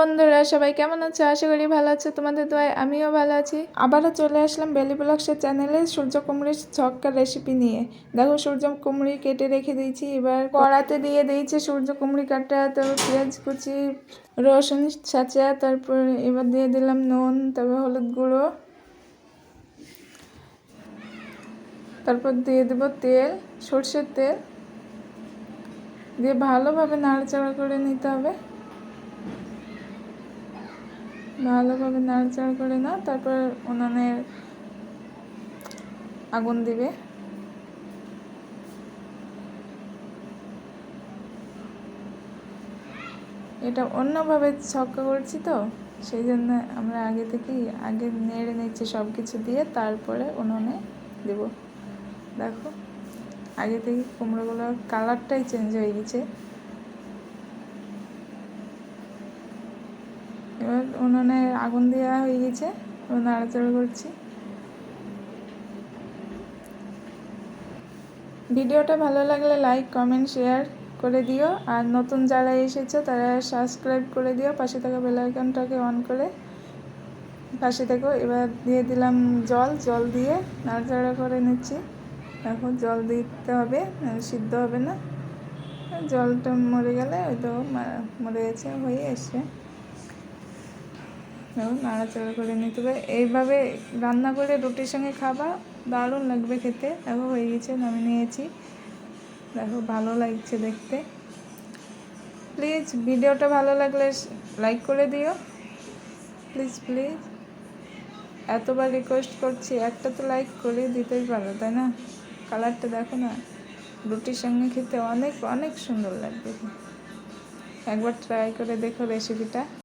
বন্ধুরা, সবাই কেমন আছো? আশা করি ভালো আছো। তোমাদের দোয়ায় আমিও ভালো আছি। আবারও চলে আসলাম বেলি ব্লগসের চ্যানেলে সূর্য কুমড়ির ছক্কা রেসিপি নিয়ে। দেখো, সূর্য কুমড়ি কেটে রেখে দিয়েছি। এবার কড়াতে দিয়ে দিয়েছি সূর্য কুমড়ি কাটা, তারপর পেঁয়াজ কুচি, রসুন ছাঁচা, তারপর এবার দিয়ে দিলাম নুন, তারপর হলুদ গুঁড়ো, তারপর দিয়ে দেব তেল, সর্ষের তেল দিয়ে ভালোভাবে নাড়াচাড়া করে নিতে হবে। ভালোভাবে নাড়াচাড়া করে নাও, তারপর উনুনে আগুন দিবে। এটা অন্যভাবে ছক্কা করছি তো, সেই জন্য আমরা আগে নেড়ে নিচ্ছি সব কিছু দিয়ে, তারপরে উনুনে দেব। দেখো, আগে থেকে কুমড়োগুলোর কালারটাই চেঞ্জ হয়ে গেছে। এবার উনুনে আগুন দেওয়া হয়ে গেছে, এবার নাড়াচাড়া করছি। ভিডিওটা ভালো লাগলে লাইক, কমেন্ট, শেয়ার করে দিও। আর নতুন যারা এসেছো তারা সাবস্ক্রাইব করে দিও, পাশে থাকা বেল আইকনটাকে অন করে পাশে থেকো। এবার দিয়ে দিলাম জল দিয়ে নাড়াচাড়া করে নিচ্ছি। এখন জল দিতে হবে, সিদ্ধ হবে না। জলটা মরে গেলে ওই তো মরে গেছে, হয়ে এসছে। নাড়াচাড়া করে নিতে হবে। এইভাবে রান্না করে রুটির সঙ্গে খাবা, দারুণ লাগবে খেতে। দেখো হয়ে গেছে, নামিয়ে নিয়েছি। দেখো ভালো লাগছে দেখতে। প্লিজ ভিডিওটা ভালো লাগলে লাইক করে দিও, প্লিজ। এতবার রিকোয়েস্ট করছি, একটা তো লাইক করে দিতেই পারো, তাই না? কালারটা দেখো না, রুটির সঙ্গে খেতে অনেক অনেক সুন্দর লাগবে। একবার ট্রাই করে দেখো রেসিপিটা।